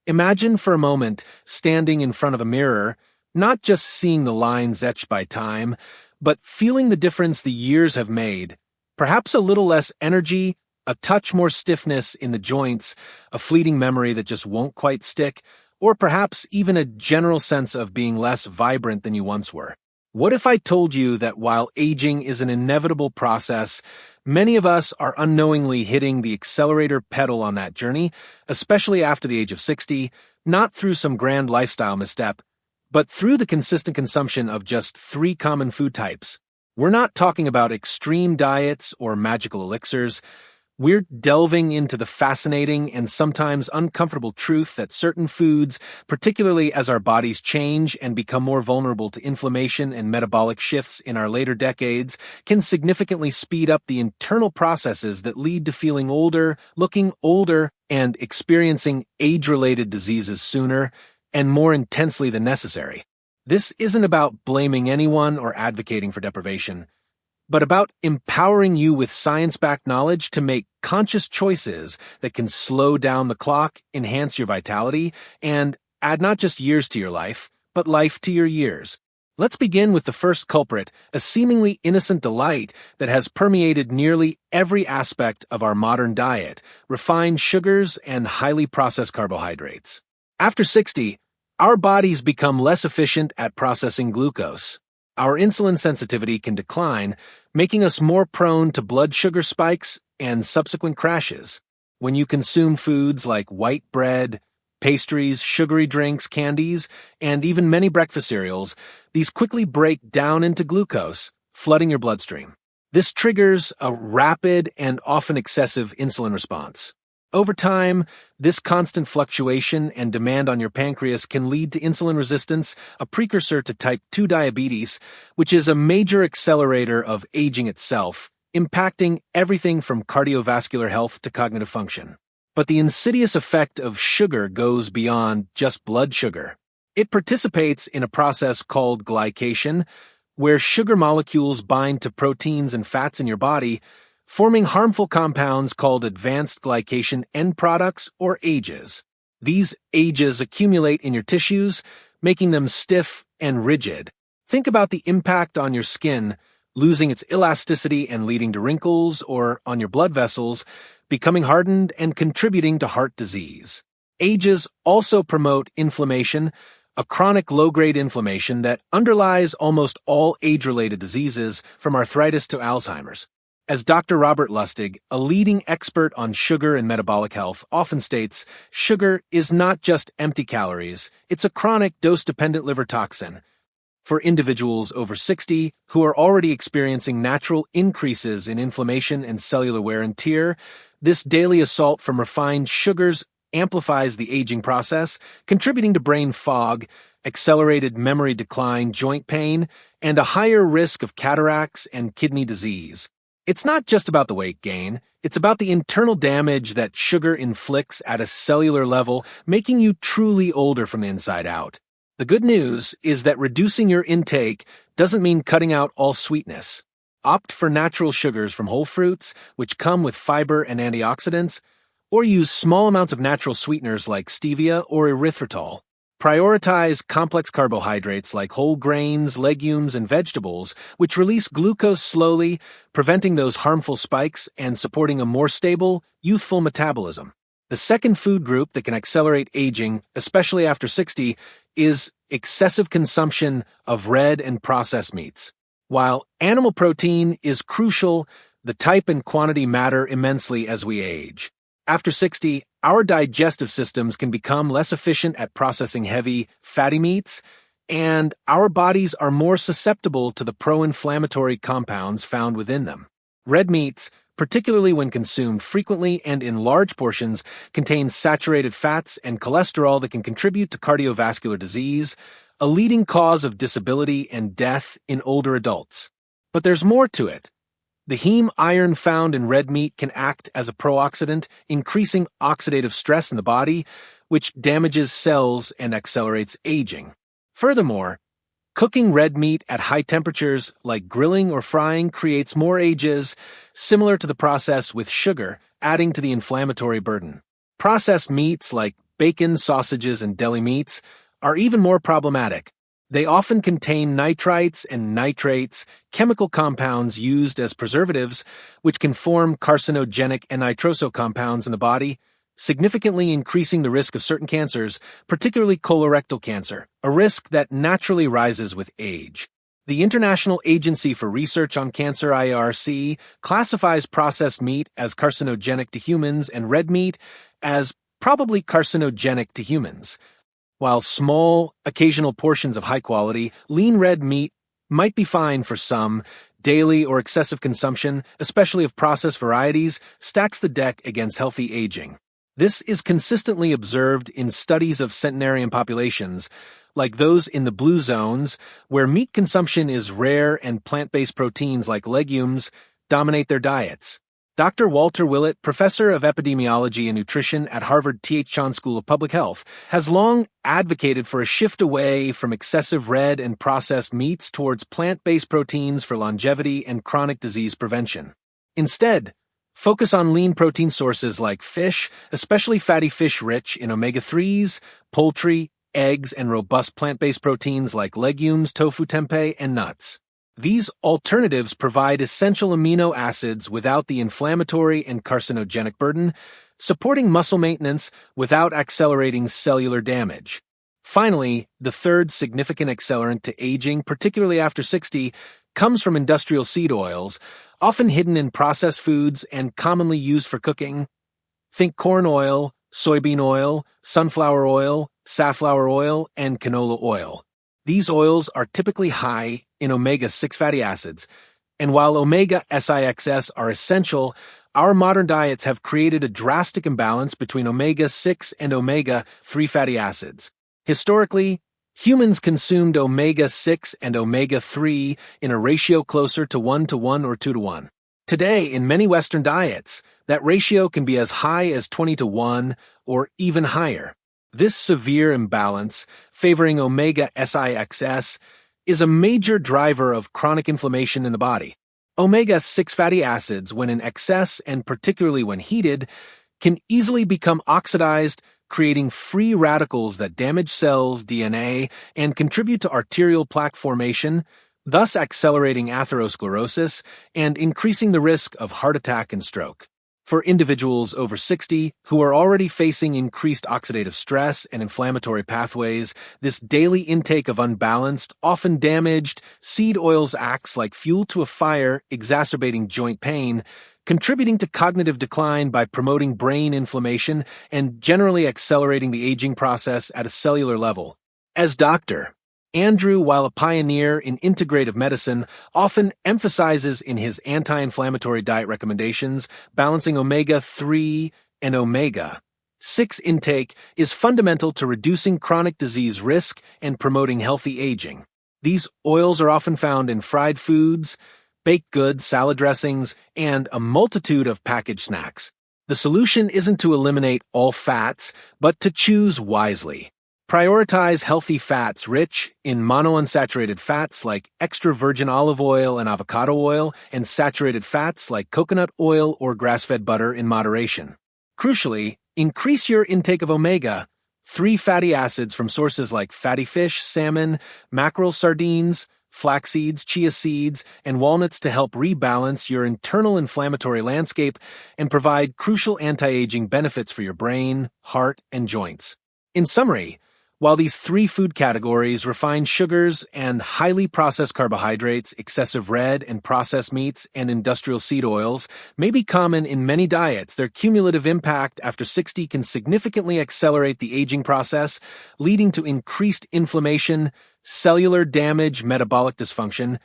Imagine for a moment standing in front of a mirror, not just seeing the lines etched by time, but feeling the difference the years have made. Perhaps a little less energy, a touch more stiffness in the joints, a fleeting memory that just won't quite stick, or perhaps even a general sense of being less vibrant than you once were. What if I told you that while aging is an inevitable process, many of us are unknowingly hitting the accelerator pedal on that journey, especially after the age of 60, not through some grand lifestyle misstep, but through the consistent consumption of just 3 common food types? We're not talking about extreme diets or magical elixirs. We're delving into the fascinating and sometimes uncomfortable truth that certain foods, particularly as our bodies change and become more vulnerable to inflammation and metabolic shifts in our later decades, can significantly speed up the internal processes that lead to feeling older, looking older, and experiencing age-related diseases sooner and more intensely than necessary. This isn't about blaming anyone or advocating for deprivation, but about empowering you with science-backed knowledge to make conscious choices that can slow down the clock, enhance your vitality, and add not just years to your life, but life to your years. Let's begin with the first culprit, a seemingly innocent delight that has permeated nearly every aspect of our modern diet: refined sugars and highly processed carbohydrates. After 60, our bodies become less efficient at processing glucose. Our insulin sensitivity can decline, making us more prone to blood sugar spikes and subsequent crashes. When you consume foods like white bread, pastries, sugary drinks, candies, and even many breakfast cereals, these quickly break down into glucose, flooding your bloodstream. This triggers a rapid and often excessive insulin response. Over time, this constant fluctuation and demand on your pancreas can lead to insulin resistance, a precursor to type 2 diabetes, which is a major accelerator of aging itself, impacting everything from cardiovascular health to cognitive function. But the insidious effect of sugar goes beyond just blood sugar. It participates in a process called glycation, where sugar molecules bind to proteins and fats in your body, forming harmful compounds called advanced glycation end products, or AGEs. These AGEs accumulate in your tissues, making them stiff and rigid. Think about the impact on your skin, losing its elasticity and leading to wrinkles, or on your blood vessels, becoming hardened and contributing to heart disease. AGEs also promote inflammation, a chronic low-grade inflammation that underlies almost all age-related diseases, from arthritis to Alzheimer's. As Dr. Robert Lustig, a leading expert on sugar and metabolic health, often states, sugar is not just empty calories, it's a chronic dose-dependent liver toxin. For individuals over 60 who are already experiencing natural increases in inflammation and cellular wear and tear, this daily assault from refined sugars amplifies the aging process, contributing to brain fog, accelerated memory decline, joint pain, and a higher risk of cataracts and kidney disease. It's not just about the weight gain, it's about the internal damage that sugar inflicts at a cellular level, making you truly older from the inside out. The good news is that reducing your intake doesn't mean cutting out all sweetness. Opt for natural sugars from whole fruits, which come with fiber and antioxidants, or use small amounts of natural sweeteners like stevia or erythritol. Prioritize complex carbohydrates like whole grains, legumes, and vegetables, which release glucose slowly, preventing those harmful spikes and supporting a more stable, youthful metabolism. The second food group that can accelerate aging, especially after 60, is excessive consumption of red and processed meats. While animal protein is crucial, the type and quantity matter immensely as we age. After 60, our digestive systems can become less efficient at processing heavy, fatty meats, and our bodies are more susceptible to the pro-inflammatory compounds found within them. Red meats, particularly when consumed frequently and in large portions, contain saturated fats and cholesterol that can contribute to cardiovascular disease, a leading cause of disability and death in older adults. But there's more to it. The heme iron found in red meat can act as a pro-oxidant, increasing oxidative stress in the body, which damages cells and accelerates aging. Furthermore, cooking red meat at high temperatures, like grilling or frying, creates more AGEs, similar to the process with sugar, adding to the inflammatory burden. Processed meats like bacon, sausages, and deli meats, are even more problematic. They often contain nitrites and nitrates, chemical compounds used as preservatives, which can form carcinogenic and nitroso compounds in the body, significantly increasing the risk of certain cancers, particularly colorectal cancer, a risk that naturally rises with age. The International Agency for Research on Cancer (IARC) classifies processed meat as carcinogenic to humans and red meat as probably carcinogenic to humans. While small, occasional portions of high-quality, lean red meat might be fine for some, daily or excessive consumption, especially of processed varieties, stacks the deck against healthy aging. This is consistently observed in studies of centenarian populations, like those in the blue zones, where meat consumption is rare and plant-based proteins like legumes dominate their diets. Dr. Walter Willett, professor of epidemiology and nutrition at Harvard T.H. Chan School of Public Health, has long advocated for a shift away from excessive red and processed meats towards plant-based proteins for longevity and chronic disease prevention. Instead, focus on lean protein sources like fish, especially fatty fish rich in omega-3s, poultry, eggs, and robust plant-based proteins like legumes, tofu, tempeh, and nuts. These alternatives provide essential amino acids without the inflammatory and carcinogenic burden, supporting muscle maintenance without accelerating cellular damage. Finally, the third significant accelerant to aging, particularly after 60, comes from industrial seed oils, often hidden in processed foods and commonly used for cooking. Think corn oil, soybean oil, sunflower oil, safflower oil, and canola oil. These oils are typically high in omega-6 fatty acids, and while omega-6 are essential, our modern diets have created a drastic imbalance between omega-6 and omega-3 fatty acids. Historically, humans consumed omega-6 and omega-3 in a ratio closer to 1:1 or 2:1. Today, in many Western diets, that ratio can be as high as 20:1 or even higher. This severe imbalance, favoring omega-6, is a major driver of chronic inflammation in the body. Omega-6 fatty acids, when in excess and particularly when heated, can easily become oxidized, creating free radicals that damage cells' DNA and contribute to arterial plaque formation, thus accelerating atherosclerosis and increasing the risk of heart attack and stroke. For individuals over 60 who are already facing increased oxidative stress and inflammatory pathways, this daily intake of unbalanced, often damaged, seed oils acts like fuel to a fire, exacerbating joint pain, contributing to cognitive decline by promoting brain inflammation and generally accelerating the aging process at a cellular level. As Dr. Andrew, while a pioneer in integrative medicine, often emphasizes in his anti-inflammatory diet recommendations balancing omega-3 and omega-6 intake is fundamental to reducing chronic disease risk and promoting healthy aging. These oils are often found in fried foods, baked goods, salad dressings, and a multitude of packaged snacks. The solution isn't to eliminate all fats, but to choose wisely. Prioritize healthy fats rich in monounsaturated fats like extra virgin olive oil and avocado oil, and saturated fats like coconut oil or grass-fed butter in moderation. Crucially, increase your intake of omega-3 fatty acids from sources like fatty fish, salmon, mackerel, sardines, flax seeds, chia seeds, and walnuts to help rebalance your internal inflammatory landscape and provide crucial anti-aging benefits for your brain, heart, and joints. In summary, while these three food categories, refined sugars and highly processed carbohydrates, excessive red and processed meats, and industrial seed oils, may be common in many diets, their cumulative impact after 60 can significantly accelerate the aging process, leading to increased inflammation, cellular damage, metabolic dysfunction,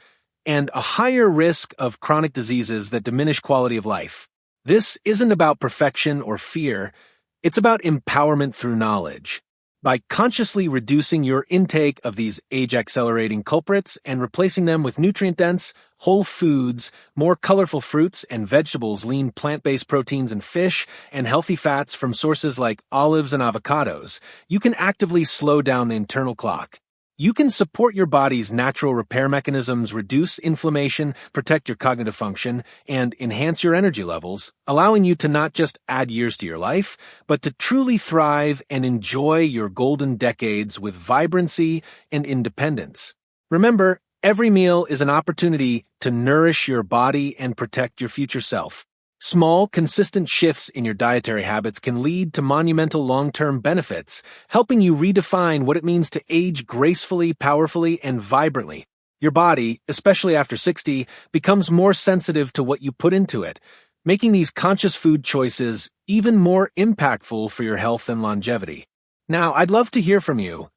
and a higher risk of chronic diseases that diminish quality of life. This isn't about perfection or fear, it's about empowerment through knowledge. By consciously reducing your intake of these age-accelerating culprits and replacing them with nutrient-dense, whole foods, more colorful fruits and vegetables, lean plant-based proteins and fish, and healthy fats from sources like olives and avocados, you can actively slow down the internal clock. You can support your body's natural repair mechanisms, reduce inflammation, protect your cognitive function, and enhance your energy levels, allowing you to not just add years to your life, but to truly thrive and enjoy your golden decades with vibrancy and independence. Remember, every meal is an opportunity to nourish your body and protect your future self. Small, consistent shifts in your dietary habits can lead to monumental long-term benefits, helping you redefine what it means to age gracefully, powerfully, and vibrantly. Your body, especially after 60, becomes more sensitive to what you put into it, making these conscious food choices even more impactful for your health and longevity. Now, I'd love to hear from you.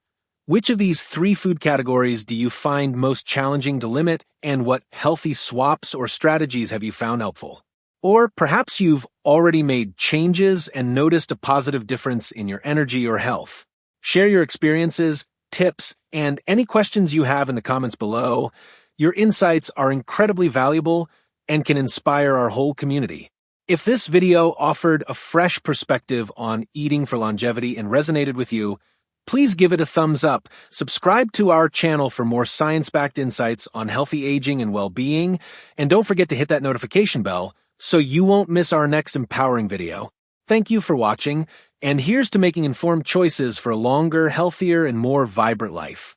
Which of these 3 food categories do you find most challenging to limit, and what healthy swaps or strategies have you found helpful? Or perhaps you've already made changes and noticed a positive difference in your energy or health. Share your experiences, tips, and any questions you have in the comments below. Your insights are incredibly valuable and can inspire our whole community. If this video offered a fresh perspective on eating for longevity and resonated with you, please give it a thumbs up, subscribe to our channel for more science-backed insights on healthy aging and well-being, and don't forget to hit that notification bell so you won't miss our next empowering video. Thank you for watching, and here's to making informed choices for a longer, healthier, and more vibrant life.